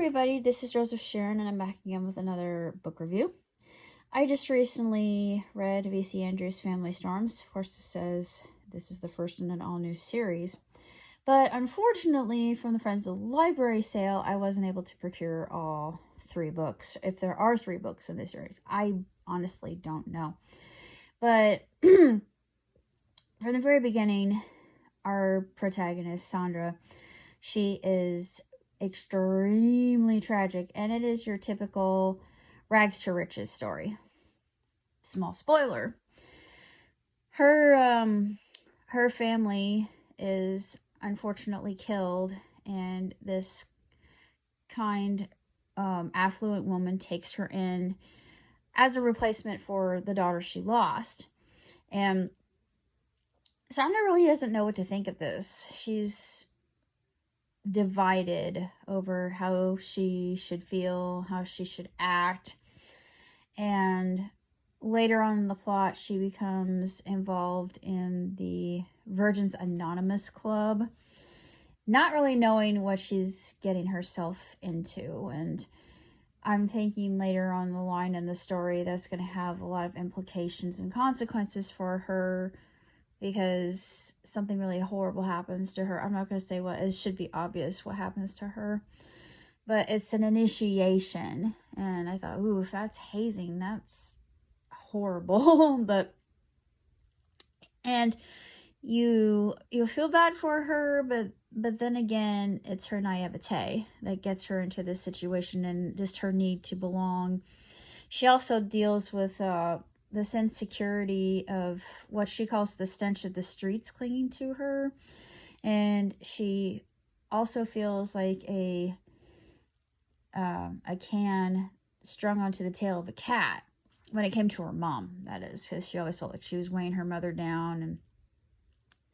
everybody, this is Joseph Sharon, and I'm back again with another book review. I just recently read V.C. Andrews' Family Storms. Of course, it says this is the first in an all-new series. But unfortunately, from the Friends of the Library sale, I wasn't able to procure all 3 books. If there are 3 books in this series, I honestly don't know. But from the very beginning, our protagonist, Sandra, she is extremely tragic, and it is your typical rags to riches story. Small spoiler. Her family is unfortunately killed, and this kind affluent woman takes her in as a replacement for the daughter she lost. And Sandra really doesn't know what to think of this. She's divided over how she should feel, how she should act. And later on in the plot, she becomes involved in the Virgins Anonymous Club, not really knowing what she's getting herself into. And I'm thinking later on the line in the story that's going to have a lot of implications and consequences for her, because something really horrible happens to her. I'm not going to say what. It should be obvious what happens to her. But it's an initiation. And I thought, ooh, if that's hazing, that's horrible. And you feel bad for her, but then again, it's her naivete that gets her into this situation, and just her need to belong. She also deals with this insecurity of what she calls the stench of the streets clinging to her. And she also feels like a can strung onto the tail of a cat when it came to her mom, that is, because she always felt like she was weighing her mother down, and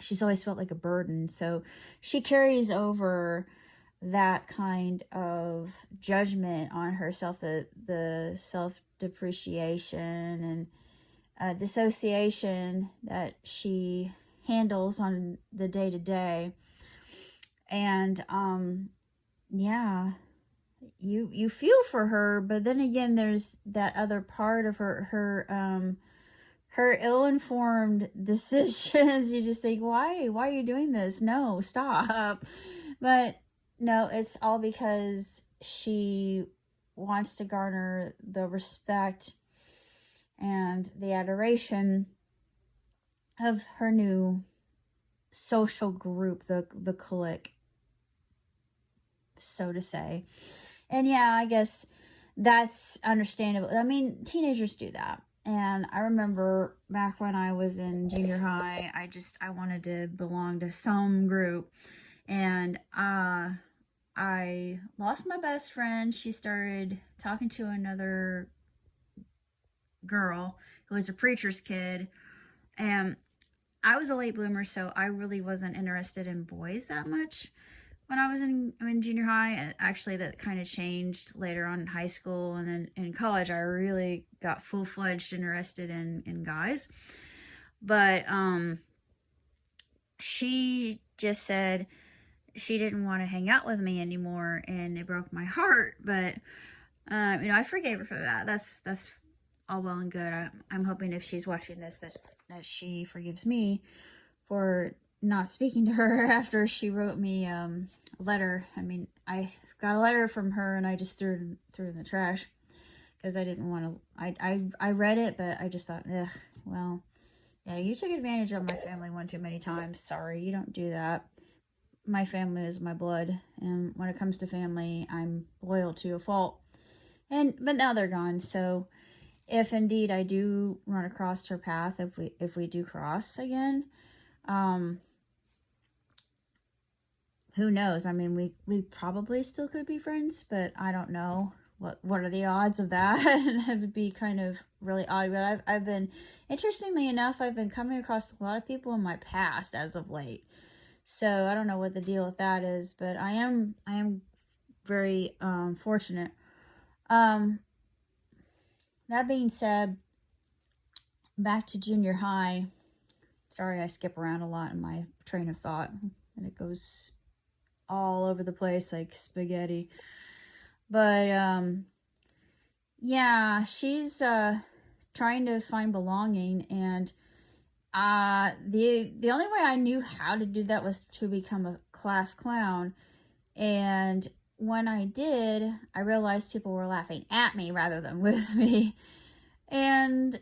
she's always felt like a burden. So she carries over that kind of judgment on herself, the self-depreciation and dissociation that she handles on the day-to-day. And yeah, you feel for her, but then again, there's that other part of her ill-informed decisions. You just think, why are you doing this? No, stop. But no, it's all because she wants to garner the respect and the adoration of her new social group, the clique, so to say. And yeah, I guess that's understandable. I mean, teenagers do that. And I remember back when I was in junior high, I wanted to belong to some group. And I lost my best friend. She started talking to another girl who was a preacher's kid. And I was a late bloomer, so I really wasn't interested in boys that much when I was in junior high. Actually, that kind of changed later on in high school, and then in college I really got full-fledged interested in guys. But she just said she didn't want to hang out with me anymore, and it broke my heart. But I forgave her for that. That's all well and good. I'm hoping if she's watching this that she forgives me for not speaking to her after she wrote me a letter. I mean, I got a letter from her and I just threw it in the trash because I didn't want to. I read it, but I just thought, ugh, well, yeah, you took advantage of my family one too many times. Sorry, you don't do that. My family is my blood, and when it comes to family, I'm loyal to a fault. But now they're gone, so if indeed I do run across her path, if we do cross again, who knows? I mean, we probably still could be friends, but I don't know what are the odds of that. It would be kind of really odd. But I've been, interestingly enough, I've been coming across a lot of people in my past as of late. So I don't know what the deal with that is, but I am very fortunate. That being said, back to junior high. Sorry, I skip around a lot in my train of thought, and it goes all over the place like spaghetti. But yeah, she's trying to find belonging, and the only way I knew how to do that was to become a class clown. And when I did, I realized people were laughing at me rather than with me. And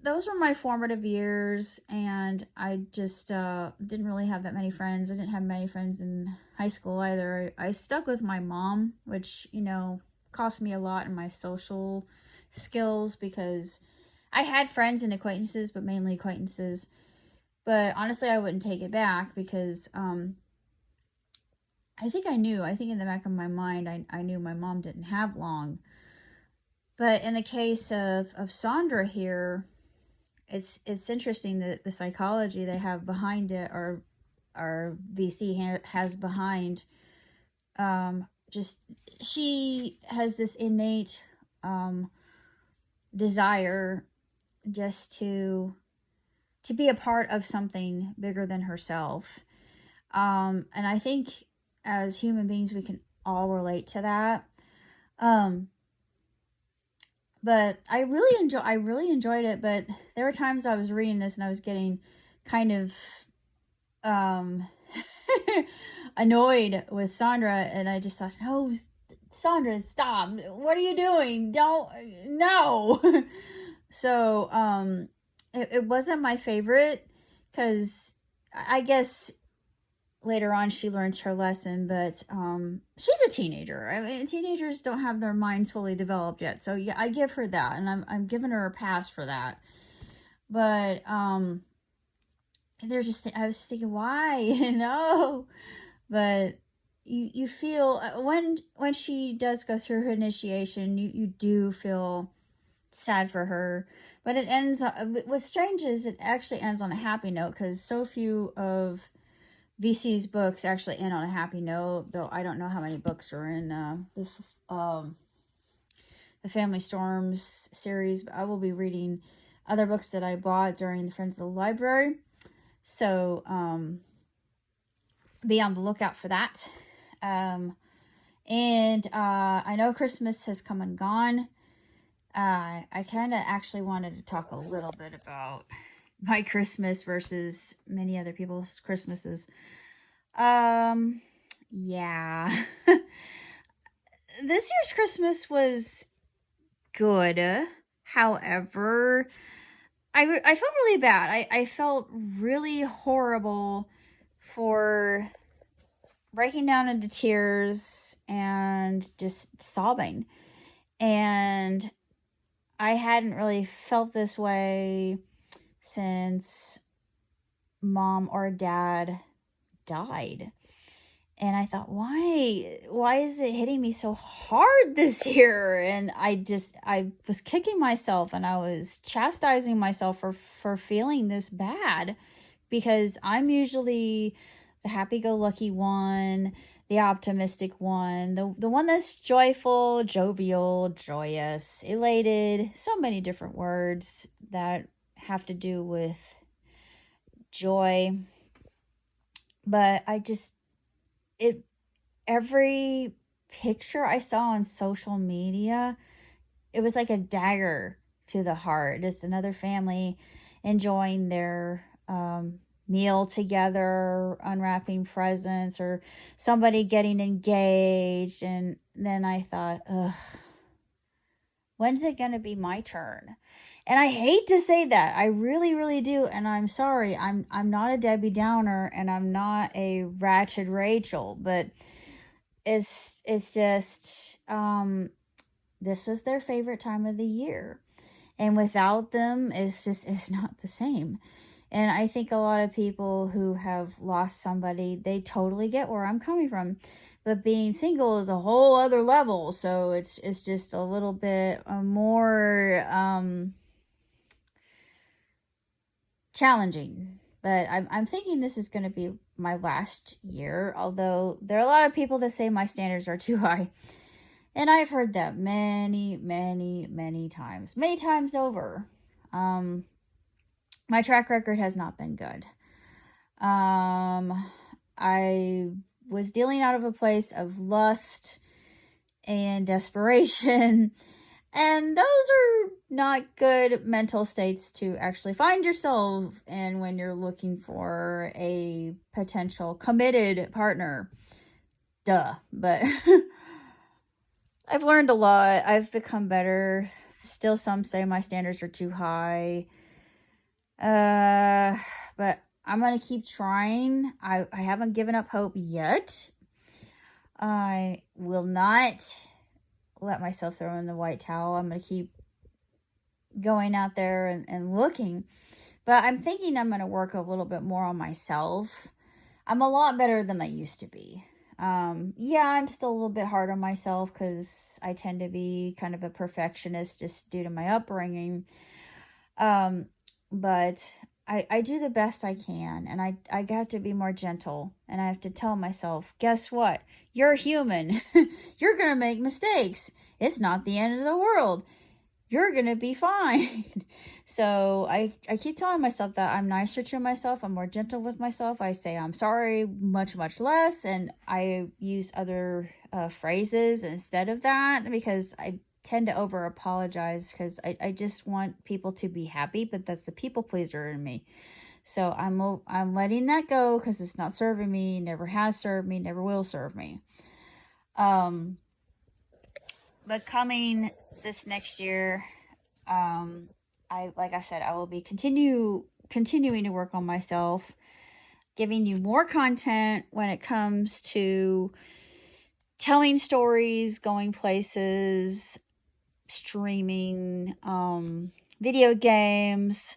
those were my formative years, and I just didn't really have that many friends. I didn't have many friends in high school either. I stuck with my mom, which, cost me a lot in my social skills, because I had friends and acquaintances, but mainly acquaintances. But honestly, I wouldn't take it back, because I think in the back of my mind, I knew my mom didn't have long. But in the case of Sandra here, it's interesting that the psychology they have behind it, or our VC has behind, just she has this innate desire just to be a part of something bigger than herself. And I think as human beings we can all relate to that. But I really enjoyed it, but there were times I was reading this and I was getting kind of annoyed with Sandra, and I just thought, no, Sandra, stop. What are you doing? Don't, no. So, it wasn't my favorite, because I guess later on she learns her lesson, but she's a teenager. I mean, teenagers don't have their minds fully developed yet, so yeah, I give her that, and I'm giving her a pass for that. But they're just, I was thinking, why? No. But you feel, when she does go through her initiation, you do feel sad for her. But it ends, what's strange is it actually ends on a happy note, because so few of VC's books actually end on a happy note, though I don't know how many books are in the Family Storms series, but I will be reading other books that I bought during the Friends of the Library. So be on the lookout for that. And I know Christmas has come and gone. I kind of actually wanted to talk a little bit about my Christmas versus many other people's Christmases. Yeah. This year's Christmas was good. However, I felt really bad. I felt really horrible for breaking down into tears and just sobbing. And I hadn't really felt this way since mom or dad died. And I thought, why is it hitting me so hard this year? And I was kicking myself, and I was chastising myself for feeling this bad, because I'm usually the happy-go-lucky one, the optimistic one, the one that's joyful, jovial, joyous, elated, so many different words that have to do with joy. But every picture I saw on social media, it was like a dagger to the heart. Just another family enjoying their meal together, unwrapping presents, or somebody getting engaged. And then I thought, ugh, when's it going to be my turn? And I hate to say that. I really, really do. And I'm sorry. I'm not a Debbie Downer, and I'm not a Ratchet Rachel, but it's just this was their favorite time of the year. And without them, it's not the same. And I think a lot of people who have lost somebody, they totally get where I'm coming from. But being single is a whole other level. So it's just a little bit more challenging. But I'm thinking this is going to be my last year, although there are a lot of people that say my standards are too high. And I've heard that many, many, many times. Many times over. My track record has not been good. I was dealing out of a place of lust and desperation. And those are not good mental states to actually find yourself in when you're looking for a potential committed partner. Duh. But I've learned a lot. I've become better. Still, some say my standards are too high. But I'm going to keep trying. I haven't given up hope yet. I will not let myself throw in the white towel. I'm going to keep going out there and looking. But I'm thinking I'm going to work a little bit more on myself. I'm a lot better than I used to be. Yeah, I'm still a little bit hard on myself because I tend to be kind of a perfectionist just due to my upbringing. But I do the best I can, and I have to be more gentle, and I have to tell myself, guess what? You're human. You're going to make mistakes. It's not the end of the world. You're going to be fine. So I keep telling myself that I'm nicer to myself. I'm more gentle with myself. I say I'm sorry much, much less. And I use other phrases instead of that because I tend to over apologize because I just want people to be happy, but that's the people pleaser in me. So I'm letting that go because it's not serving me, never has served me, never will serve me. But coming this next year, like I said, I will be continuing to work on myself, giving you more content when it comes to telling stories, going places, streaming, video games,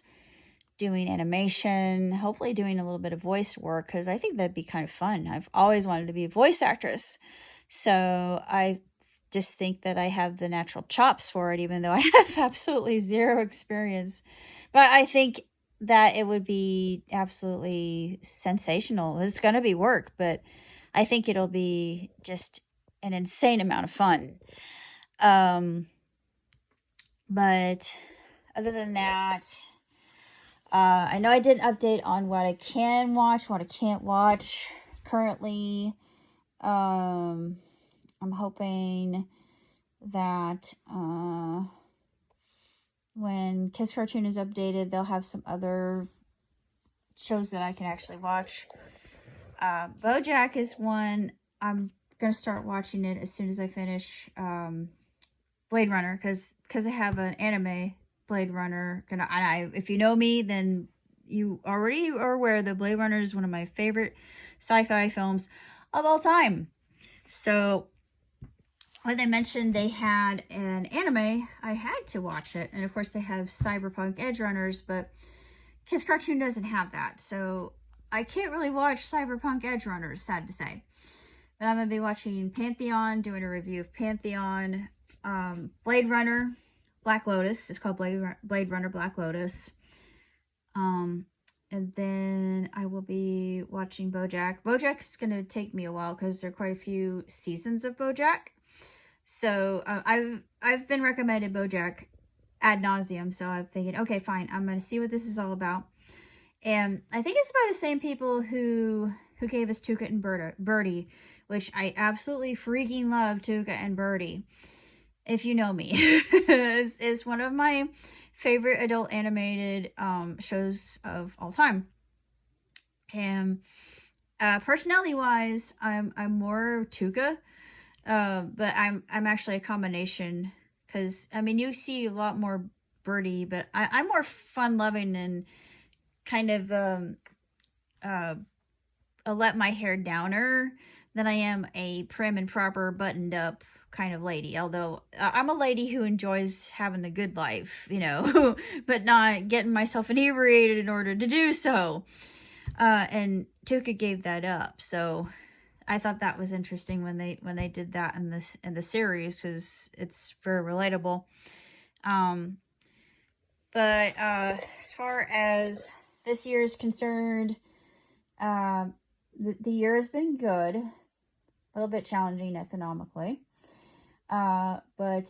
doing animation, hopefully doing a little bit of voice work because I think that'd be kind of fun. I've always wanted to be a voice actress. So I just think that I have the natural chops for it, even though I have absolutely zero experience. But I think that it would be absolutely sensational. It's going to be work, but I think it'll be just an insane amount of fun. But other than that, I know I did an update on what I can watch, what I can't watch currently. I'm hoping that when Kiss Cartoon is updated, they'll have some other shows that I can actually watch. BoJack is one. I'm going to start watching it as soon as I finish Blade Runner because I have an anime Blade Runner. If you know me, then you already are aware that Blade Runner is one of my favorite sci-fi films of all time. So when they mentioned they had an anime, I had to watch it. And of course they have Cyberpunk Edgerunners, but Kiss Cartoon doesn't have that. So I can't really watch Cyberpunk Edgerunners, sad to say. But I'm going to be watching Pantheon, doing a review of Pantheon. Blade Runner, Black Lotus. It's called Blade Runner Black Lotus. And then I will be watching BoJack. BoJack's going to take me a while because there are quite a few seasons of BoJack. So I've been recommended BoJack ad nauseum. So I'm thinking, okay, fine. I'm going to see what this is all about. And I think it's by the same people who gave us Tuca and Birdie, which I absolutely freaking love. Tuca and Birdie, if you know me. It's one of my favorite adult animated shows of all time. And personality wise, I'm more Tuca, but I'm actually a combination because I mean you see a lot more Birdie, but I'm more fun loving and kind of a let my hair downer than I am a prim and proper buttoned up kind of lady. Although I'm a lady who enjoys having the good life, you know, but not getting myself inebriated in order to do so. And Tuca gave that up, so I thought that was interesting when they did that in the series because it's very relatable. But as far as this year is concerned, the year has been good. A little bit challenging economically. But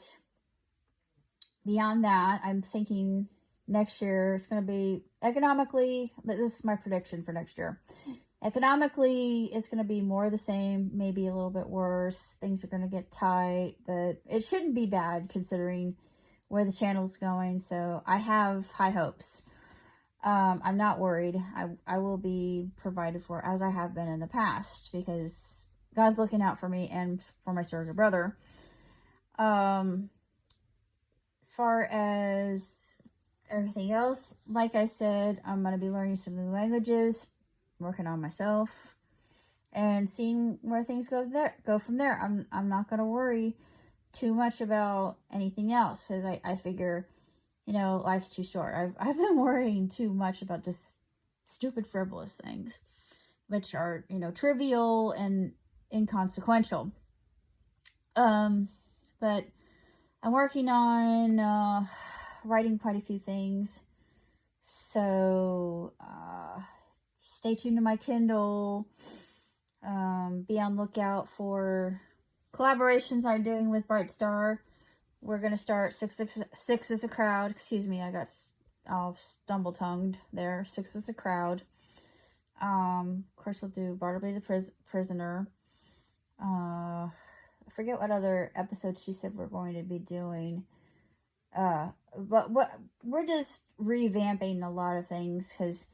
beyond that, I'm thinking next year it's going to be economically, but this is my prediction for next year. Economically, it's going to be more of the same, maybe a little bit worse. Things are going to get tight, but it shouldn't be bad considering where the channel's going. So I have high hopes. I'm not worried. I will be provided for, as I have been in the past, because God's looking out for me and for my surrogate brother. As far as everything else, like I said, I'm going to be learning some new languages, working on myself, and seeing where things go from there. I'm not going to worry too much about anything else, because I figure, you know, life's too short. I've been worrying too much about just stupid, frivolous things, which are, you know, trivial and inconsequential. But I'm working on writing quite a few things, so stay tuned to my Kindle. Be on lookout for collaborations I'm doing with Bright Star. We're going to start Six is a Crowd. Excuse me, I got all stumble-tongued there. Six is a Crowd. Of course, we'll do Bartleby the Prisoner. I forget what other episodes she said we're going to be doing. But we're just revamping a lot of things, because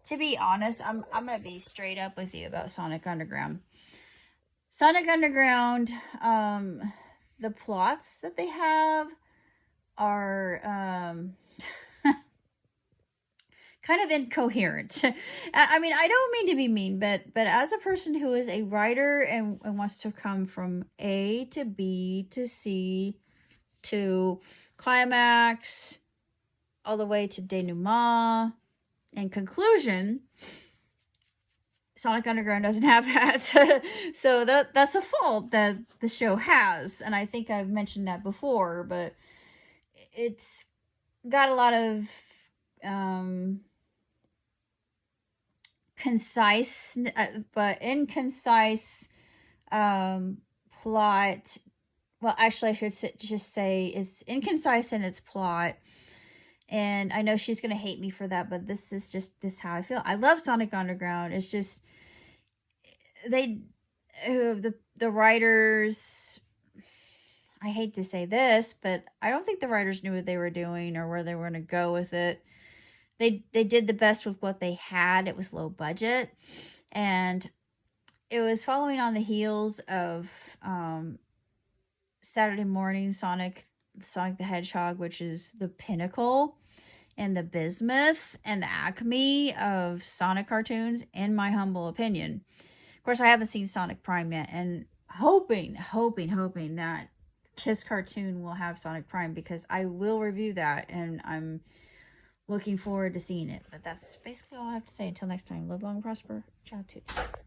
to be honest, I'm going to be straight up with you about Sonic Underground. Sonic Underground, the plots that they have are kind of incoherent. I mean, I don't mean to be mean, but as a person who is a writer and wants to come from A to B to C to climax, all the way to denouement and conclusion, Sonic Underground doesn't have that. So that's a fault that the show has, and I think I've mentioned that before, but it's got a lot of concise but inconcise plot. Well, actually, I should just say it's inconcise in its plot. And I know she's going to hate me for that, but this is how I feel. I love Sonic Underground. It's just, the writers, I hate to say this, but I don't think the writers knew what they were doing or where they were going to go with it. They did the best with what they had. It was low budget. And it was following on the heels of Saturday Morning Sonic the Hedgehog, which is the pinnacle and the bismuth and the acme of Sonic cartoons, in my humble opinion. Of course, I haven't seen Sonic Prime yet, and hoping that Kiss Cartoon will have Sonic Prime, because I will review that, and I'm looking forward to seeing it. But that's basically all I have to say. Until next time, live long and prosper. Ciao, toodles.